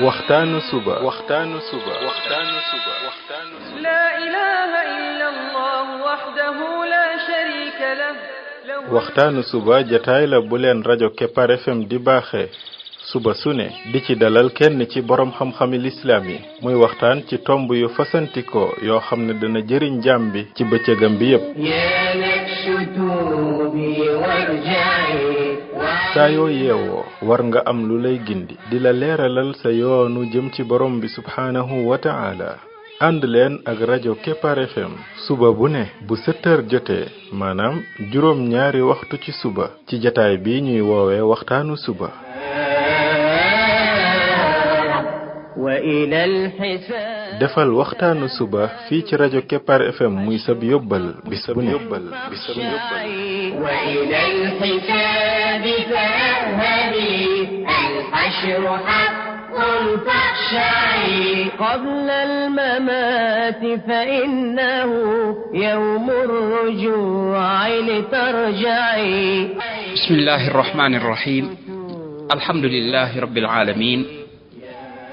waxtaanu suba لا إله إلا الله وحده لا شريك له waxtaanu suba jataay la bu leen rajo Kepar FM di baaxee suba su ne di ci dalal kenn ci borom xam-xami lislaam yi muy waxtaan ci tomb yu fasantikoo yoo xam ne dana jëriñ jaam bi ci bëccëgam bi yépp saa yoo yeewoo war nga am lu lay gindi di la leeralal sa yoonu jëm ci borom bi subhaanahu wa ta'ala ànd leen ak rajo Kepar FM suba bu ne bu 7h jotee maanaam juróom ñaari waxtu ci suba ci jataay bi ñuy woowee waxtaanu suba defal waxtaanu suba fii ci rajo Kepar FM muy sab yóbbal bis bu ne قبل الممات فإنه يوم الرجوع لترجعي بسم الله الرحمن الرحيم الحمد لله رب العالمين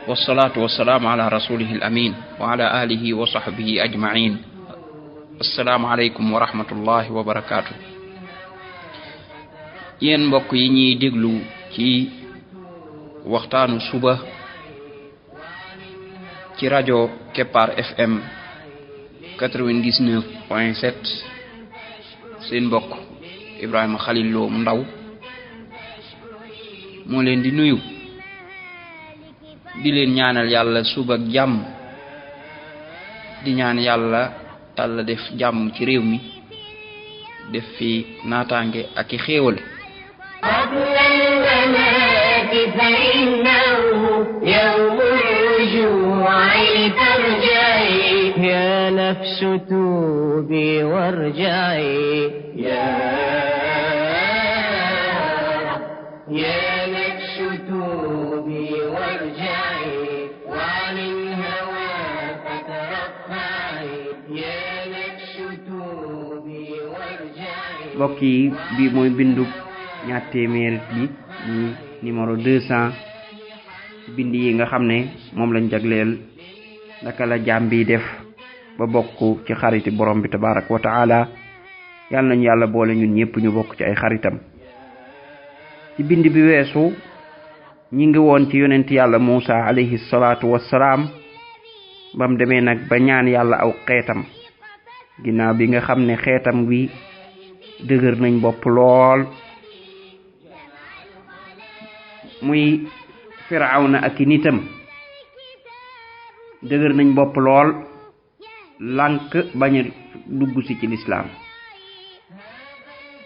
والصلاة والسلام على رسوله الأمين وعلى آله وصحبه أجمعين السلام عليكم ورحمة الله وبركاته yéen mbokk yi ñuy déglu ci waxtaanu suba ci rajo Kepar FM 99.7 seen mbokk Ibrahima Khalil Lo mu ndaw moo leen di nuyu di leen ñaanal yàlla suba ak jàmm di ñaan yàlla def jàmm ci réew mi def fi naataange ak i xéewal فإنه يوم الرجوع لترجعي يا نفس توبي وارجعي يا نفس توبي وارجعي وعن الهوى فترفعي يا نفس توبي وارجعي mbokk yi bi mooy bindu ñaar téeméer bi ni numéro 200 bind yi nga xam ne moom lañ jagleel naka la jaam bi def ba bokk ci xariti borom bi tabarak wa taala yàlla nañu yàlla boole ñun ñëpp ñu bokk ci ay xaritam ci bind bi weesu ñi ngi woon ci yonent yàlla Muusa alayhi salaatu wassalaam bam demee nag ba ñaan yàlla aw xeetam ginnaaw bi nga xam ne xeetam wi dëgër nañ bopp lool muy firawna ak i nitam dëgër nañ bopp lool lànk bañ a dugg si ci lislaam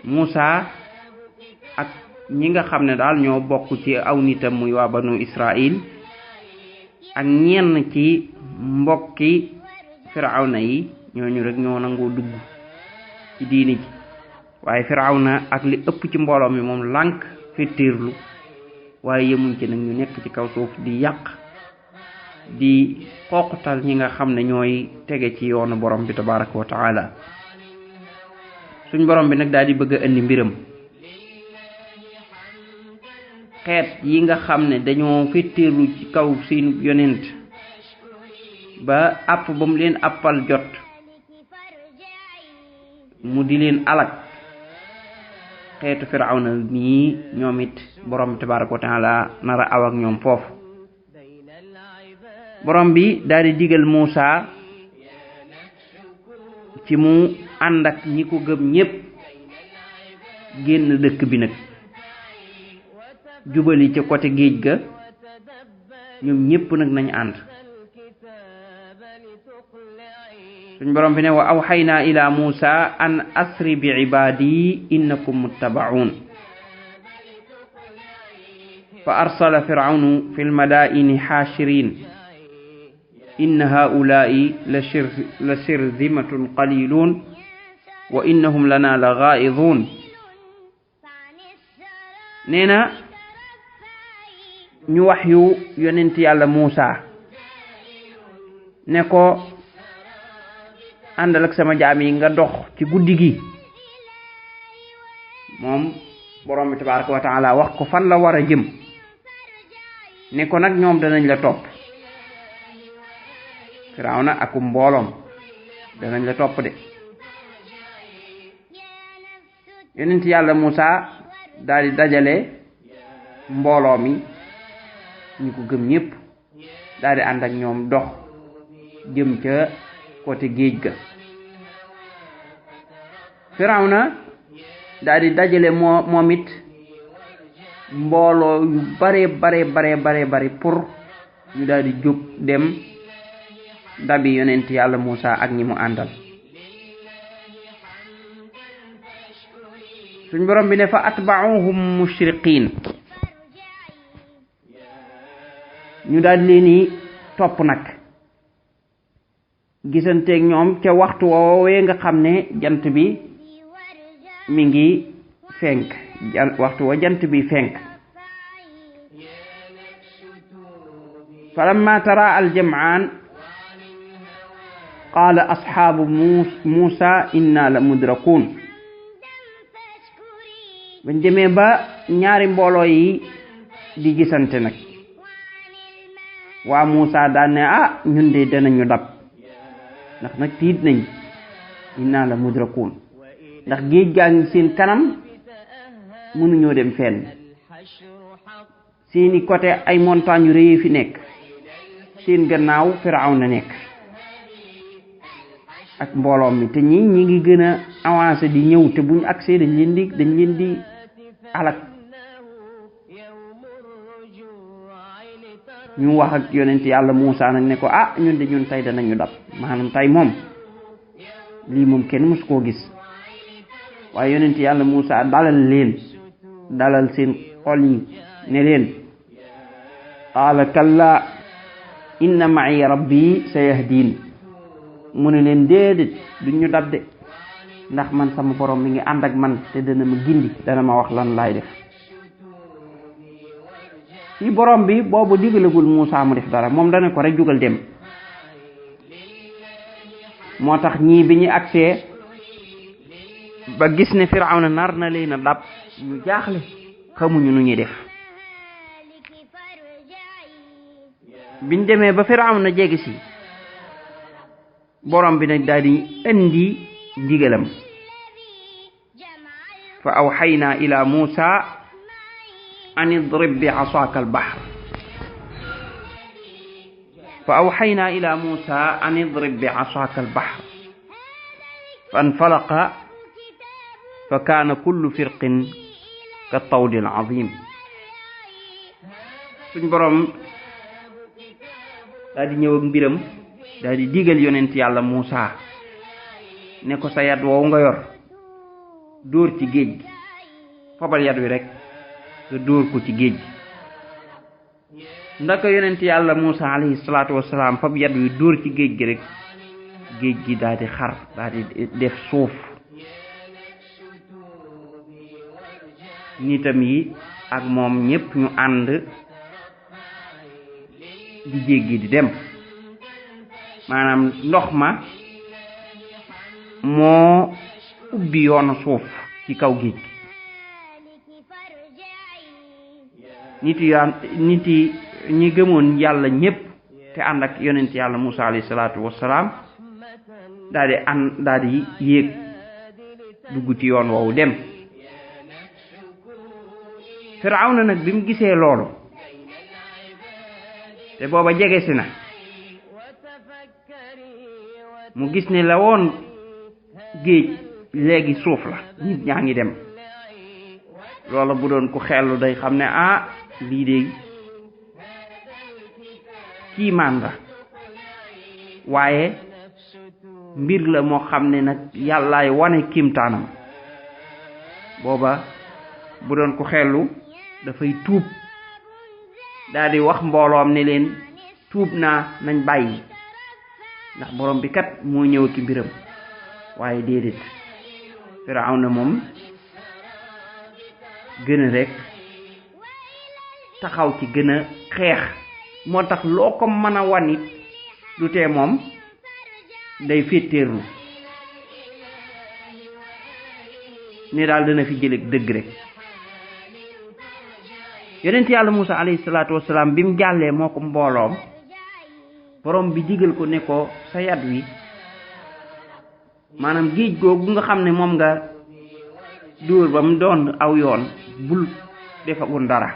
Muusa ak ñi nga xam ne daal ñoo bokk ci aw nitam muy waa banu Israil ak ñenn ci mbokki firawna yi ñooñu rek ñoo nangoo dugg ci diini ji waaye firawna ak li ëpp ci mbooloo mi moom lànk fettirlu waaye yemuñ ci nag ñu nekk ci kaw suuf di yàq di xooqatal ñi nga xam ne ñooy tege ci yoonu borom bi tabaraka wa taala suñ borom bi nag daal di bëgg a indi mbiram xeet yi nga xam ne dañoo fettirlu ci kaw seen yonent ba àpp ba mu leen àppal jot mu di leen alak xeetu firawna nii ñoom it borom bi tabaraka wa taala nara aw ak ñoom foofu borom bi daal di digal Muusa ci mu ànd ak ñi ko gëm ñépp génn dëkk bi nag jubali ca côté géej ga ñoom ñépp nag nañ ànd suñ borom bi ne wa awxaynaa ila Muusa an asri bi ibaadi innakum muttabaun fa arsala firawnu fi lmadaini xaashirin inna haulaai la shirzimatun qalilun wa innahum lana la gaaidun nee na ñu wax yu yonent yàlla Muusa ne ko àndal ak sama jaam yi nga dox ci guddi gi moom borom bi tabaraka wa taala wax ko fan la war a jëm ne ko nag ñoom danañ la topp Firawna ak mbooloom danañ la topp de yonent yàlla Muusa daal di dajale mbooloo mi ñu ko gëm ñépp daal di ànd ak ñoom dox jëm ca côté géej ga Firawna daal di dajale moom it mbooloo yu bare pour ñu daal di jóg dem dabi yonent yàlla Muusa ak ñi mu àndal suñ borom bi ne fa atba'uhum mushriqin ñu daal di leen topp nag gisanteeg ñoom ca waxtu woowee nga xam ne jant bi mi ngi fenk waxtu wa jant bi fenk falamma tara aljam'an qala ashabu Musa inna la mudrakun bañ demee ba ñaari mbooloo yi di gisante nag waa Musa daan ne ñun de danañu dab ndax nag tiit nañ inna la mudrakun ndax géej gaa ngi seen kanam mënuñoo dem fenn seeni côté ay montagne yu rëy fi nekk seen gannaaw Firawna nekk ak mbooloom mi te ñi ngi gën a avancé di ñëw te buñu accès dañ leen di alak ñu wax ak yonent yàlla Muusa nag ne ko ñun de ñun tey danañu dab maanaam tey moom lii moom kenn mësu koo gis waaye yonent yàlla Muusa dalal seen xol yi ne leen qaala kalla inna ma'i rabbi sayahdin mu ne leen déedéet duñ ñu dab de ndax man sama borom mi ngi ànd ak man te dana ma gindi dana ma wax lan laay def ci borom bi boobu digalagul Muusa mu def dara moom dana ko rek jugal dem moo tax ñii bi ñu agsee ba gis ne Firawna nar na leen a dab ñu jaaxle xamuñu nu ñuy def biñ demee ba Firawna jege si borom bi nag daal di indi ndigalam fa awxayna ila Musa an idrib bi asaaka albahr fa awxayna ila Musa an idrib bi asaaka albahr fa anfalaqa fa kaana kullu firqin ka tawdi alazim suñ borom daal di ñëw ak mbiram daal di digal yonent yàlla Muusa ne ko sa yat woowu nga yor dóor ci géej gi fabal yat wi rek nga dóor ko ci géej gi ndaka yonent yàlla Muusa alayhi salaatu wassalaam fab yat wi dóor ci géej gi rek géej gi daal di xar daal di def suuf nitam yi ak moom ñépp ñu ànd di jéggi di dem maanaam ndox ma moo ubbi yoonu suuf ci kaw géej nit yi ñi gëmoon yàlla ñépp te ànd ak yonent yàlla Muusa alayhi salaatu wassalaam daal di yéeg dugg ci yoon woowu dem Firawna nag bi mu gisee loolu te booba jege si na mu gis ne la woon géej léegi suuf la nit ñaa ngi dem loola bu doon ku xellu day xam ne lii de kiimaan la waaye mbir la moo xam ne nag yàllaay wane kiimtaanam booba bu doon ku xellu dafay tuub daal di wax mbooloom ne leen tuub naa nañ bàyyi ndax borom bi kat moo ñëw ci mbiram waaye déedéet Firawna moom gën a rek taxaw ci gën a xeex moo tax loo ko mën a wan it du tee moom day féeteerlu ne daal dana fi jëlee dëgg rek yonent yàlla Muusa alayhi salaatu wasalaam bi mu jàllee moo ko mbooloom borom bi digal ko ne ko sa yat wi maanaam géej googu nga xam ne moom nga dóor ba mu doon aw yoon bul defagul dara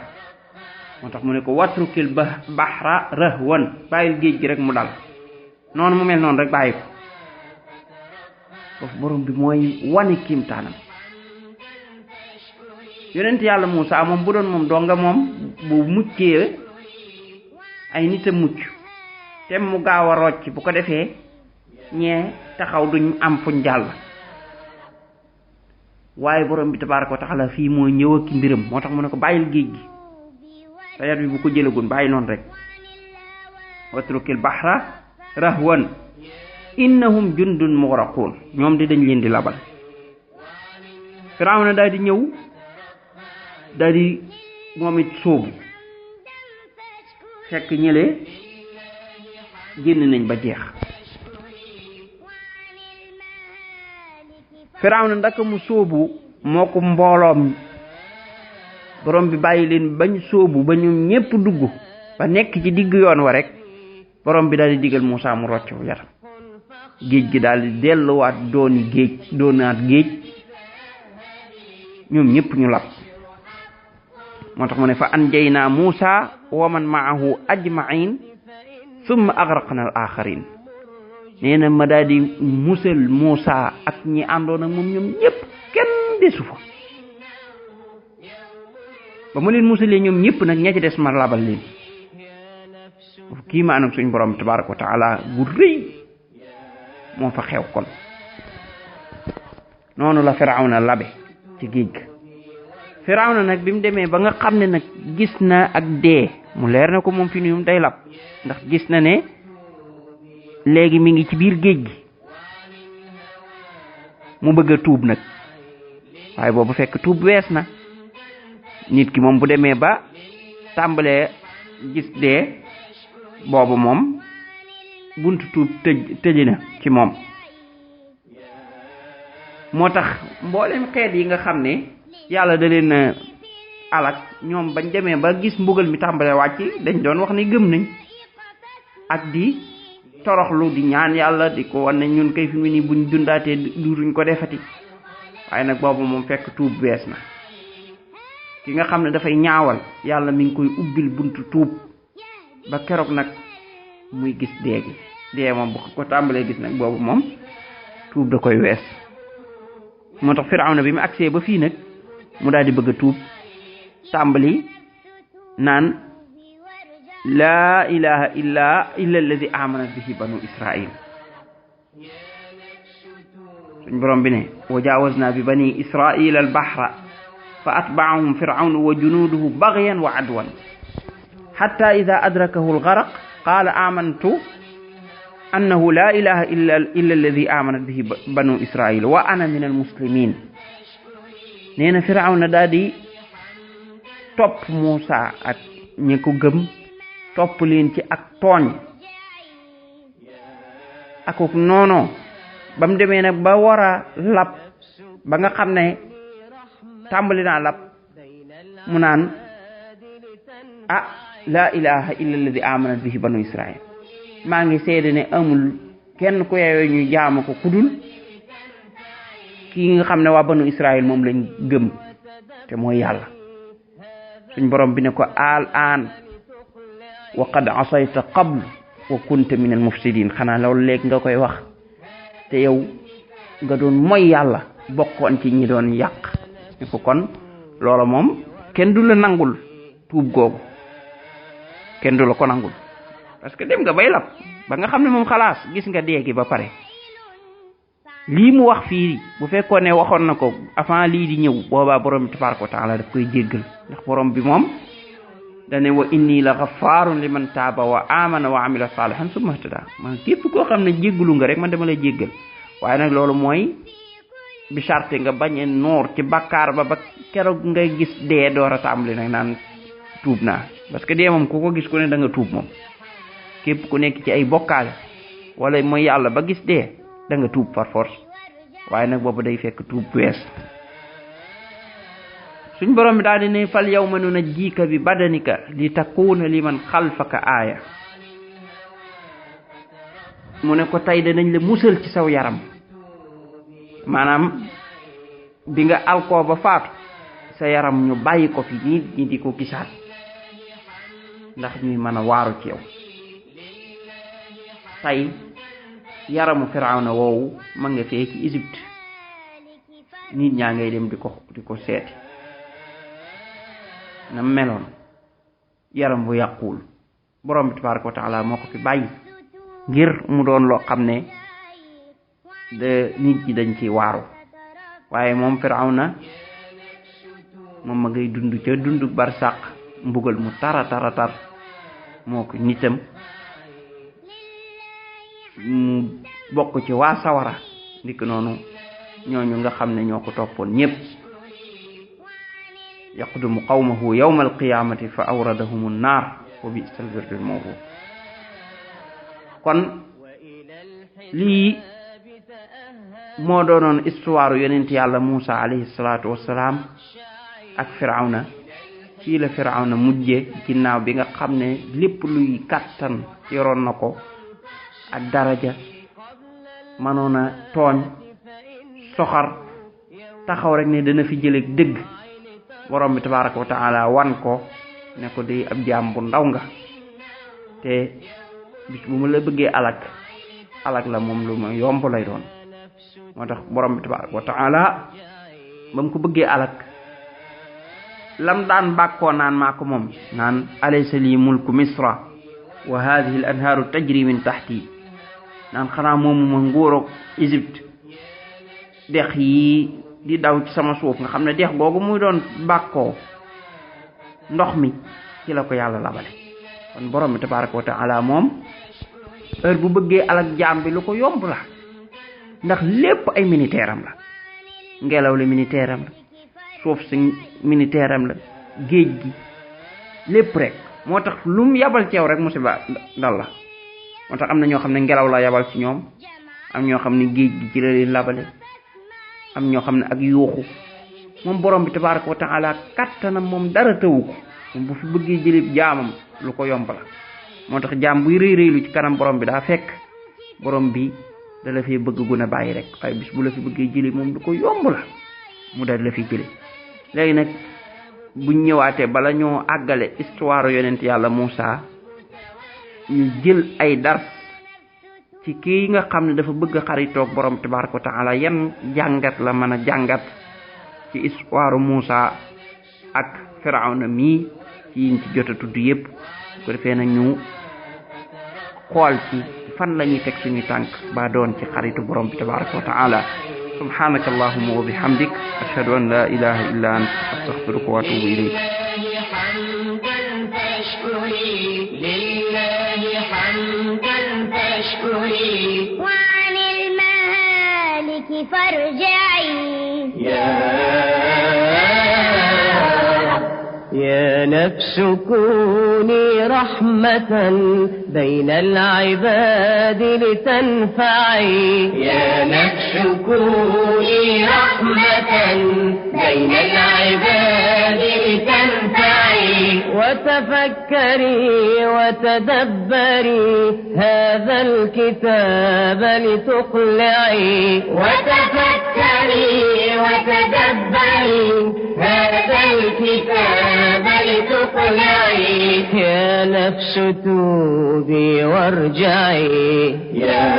moo tax mu ne ko watrukil bahra rahwan bàyyil géej gi rek mu dal noonu mu mel noonu rek bàyyi ko foofu borom bi mooy wane kiimtaanam yonent yàlla Muusa moom bu doon moom donga moom bu muccee ay nit a mucc te mu gaaw a rocc bu ko defee ñee taxaw duñ am fuñ jàll waaye borom bi tabaaraka wa taala fii moo ñëw ak mbiram moo tax mu ne ko bàyyil géej gi sa yat bi bu ko jëlagun bàyyi noonu rek watrukil bahra rahwan innahum jundun mughraqun ñoom di dañ leen di labal Firawna daal di ñëw daal di moom it sóobu fekk ñële génn nañ ba jeex Firawna ndaka mu sóobu moo ko mbooloom borom bi bàyyi leen bañ sóobu ba ñoom ñépp dugg ba nekk ci digg yoon wa rek borom bi daal di digal Muusa mu rocc yaram géej gi daal di delluwaat doonaat géej ñoom ñépp ñu lab moo tax mu ne fa anjaynaa Muusa wa man ma'ahu ajma'in summa aghraqna al-akharin nee na ma daal di musal Muusa ak ñi àndoon ak moom ñoom ñépp kenn desu fa ba mu leen musalee ñoom ñépp nag ña ci des ma labal leen kii maanaam suñ borom tabaaraka wa taala bu rëy moo fa xew kon noonu la Firawna labe ci géej ga Firawna nag bi mu demee ba nga xam ne nag gis na ak dee mu leer na ko moom fi nuyum day lab ndax gis na ne léegi mi ngi ci biir géej gi mu bëgg a tuub nag waaye boobu fekk tuub wees na nit ki moom bu demee ba tàmbalee gis dee boobu moom buntu tuub tëj na ci moom moo tax mboolem xeet yi nga xam ne yàlla da leen alak ñoom bañ demee ba gis mbugal mi tàmbalee wàcc dañ doon wax ni gëm nañ ak di toroxlu di ñaan yàlla di ko wan ne ñun kay fi mu ni buñ dundaatee duutuñ ko defati waaye nag boobu moom fekk tuub bees na ki nga xam ne dafay ñaawal yàlla mi ngi koy ubbil buntu tuub ba keroog nag muy gis dee gi dee moom bu ko tàmbalee gis nag boobu moom tuub da koy wees moo tax Firawna bi mu agsee ba fii nag mu daal di bëgg a tuub tàmbali naan laa ilaha illa alladi amanat bihi banu israil suñ borom bi ne wa jaawazna bi bani israil al bahra fa atba'ahum firawnu wa junuduhu baghyan wa adwan hatta idha adrakahu al gharq qala amantu annahu la ilaha illa alladi amanat bihi banu israil wa ana min al muslimin nee na Firawna daal di topp Muusa ak ñi ko gëm topp leen ci ak tooñ akuk noono ba mu demee nag ba war a lab ba nga xam ne tàmbali naa lab mu naan la ilaha illa alladi amanat bihi banu israil maa ngi seede ne amul kenn ku yeyoo ñu jaamu ko kudul kii nga xam ne waa banu israil moom lañ gëm te mooy yàlla suñ borom bi ne ko al aan wa qad asayta qabl wa kunta min al mufsidin xanaa loolu léegi nga koy wax te yow nga doon mooy yàlla bokkoon ci ñi doon yàq ne ko kon loola moom kenn du la nangul tuub googu kenn du la ko nangul parce que dem nga bay lab ba nga xam ne moom xalaas gis nga dee gi ba pare lii mu wax fii bu fekkoon ne waxoon na ko avant lii di ñëw boobaa borom bi tabaaraka wa taala daf koy jéggal ndax borom bi moom dane wa inni la ghafaarun liman taaba wa amana wa amila salihan summa ihtada man képp koo xam ne jéggalu nga rek man dama lay jéggal waaye nag loolu mooy bi charte nga bañ a noor ci bakkaar ba keroog ngay gis dee door a tàmbali nag naan tuub naa parce que dee moom ku ko gis ku ne da nga tuub moom képp ku nekk ci ay bokkaale wala mooy yàlla ba gis dee da nga tuub par force waaye nag boobu day fekk tuub wees suñ borom bi daal di ne fal yawma nunajjika bi badanika li takuna liman xalfaka aaya mu ne ko tey danañ la musal ci saw yaram maanaam bi nga alkoo ba faatu sa yaram ñu bàyyi ko fi nit ñi di ko gisaat ndax ñuy mën a waaru ci yow tey yaramu Firawna woowu ma nga fee ci Égypte nit ñaa ngay dem di ko seeti na meloon yaram bu yàquwul borom bi tabaraka wa taala moo ko fi bàyyi ngir mu doon loo xam ne de nit ñi dañ ci waaru waaye moom Firawna moom ma ngay dund ca dund barsàq mbugal mu tara tar moo ko nitam mu bokk ci waa sawara ndik noonu ñooñu nga xam ne ñoo ko toppoon ñépp yaqdumu qawmahu yawma alqiyamati fa awradahum an-naar wa bi'sal wirdul mawrud kon lii moo doonoon histoire yonent yàlla Muusa alayhi salaatu wassalaam ak Firawna fii la Firawna mujje ginnaaw bi nga xam ne lépp luy kàttan yoroon na ko ak daraja mënoon a tooñ soxar taxaw rek ne dana fi jële dëgg borom bi tabaraka wa taala wan ko ne ko day ab jaam bu ndaw nga te bis bu mu la bëggee alak la moom lu ma yomb lay doon moo tax borom bi tabaraka wa taala ba mu ko bëggee alak lam daan bàkkoo naan maa ko moom naan alaysa li mulku misra wa hadhihi al anhaaru tajri min tahti naan xanaa moomu ma nguuroog Égypte dex yi di daw ci sama suuf nga xam ne dex googu muy doon bàkkoo ndox mi ci la ko yàlla labale kon borom bi tabaraka wa taala moom heure bu bëggee alak jaam bi lu ko yomb la ndax lépp ay militaire am la ngelaw li militaire am la suuf si militaire am la géej gi lépp rek moo tax lu mu yabal ci yow rek musiba dal la moo tax am na ñoo xam ne ngelaw la yabal ci ñoom am ñoo xam ne géej gi ci la leen labale am ñoo xam ne ak yuuxu moom borom bi tabaraka wa taala kattanam moom dara tëwu ko moom bu fi bëggee jëlib jaamam lu ko yomb la moo tax jaam buy rëy rëylu ci kanam borom bi daa fekk borom bi da la fee bëgg gën a bàyyi rek waaye bis bu la fi bëggee jëli moom lu ko yomb la mu dal la fi jële léegi nag buñ ñëwaatee bala ñoo àggale histoire yonent yàlla Muusa ñu jël ay dars ci kii nga xam ne dafa bëgg xaritoog borom tabaraka wa taala yan jàngat la mën a jàngat ci histoire Muusa ak Firawna mii ci yiñ ci jot a tudd yépp ko defee na ñu xool ci fan la ñuy teg suñuy tànk ba doon ci xaritu borom bi tabaraka wa taala subhanaka allahumma wa bihamdik ashhadu an la ilaha illa ant astaghfiruka wa atubu ilayk وعن المهالك فارجعي يا نفس كوني رحمة بين العباد لتنفعي يا نفس كوني رحمة بين العباد لتنفعي وتفكري وتدبري هذا الكتاب لتقلعي وتفكري وتدبري هذا الكتاب لتقلعي يا نفس توبي وارجعي يا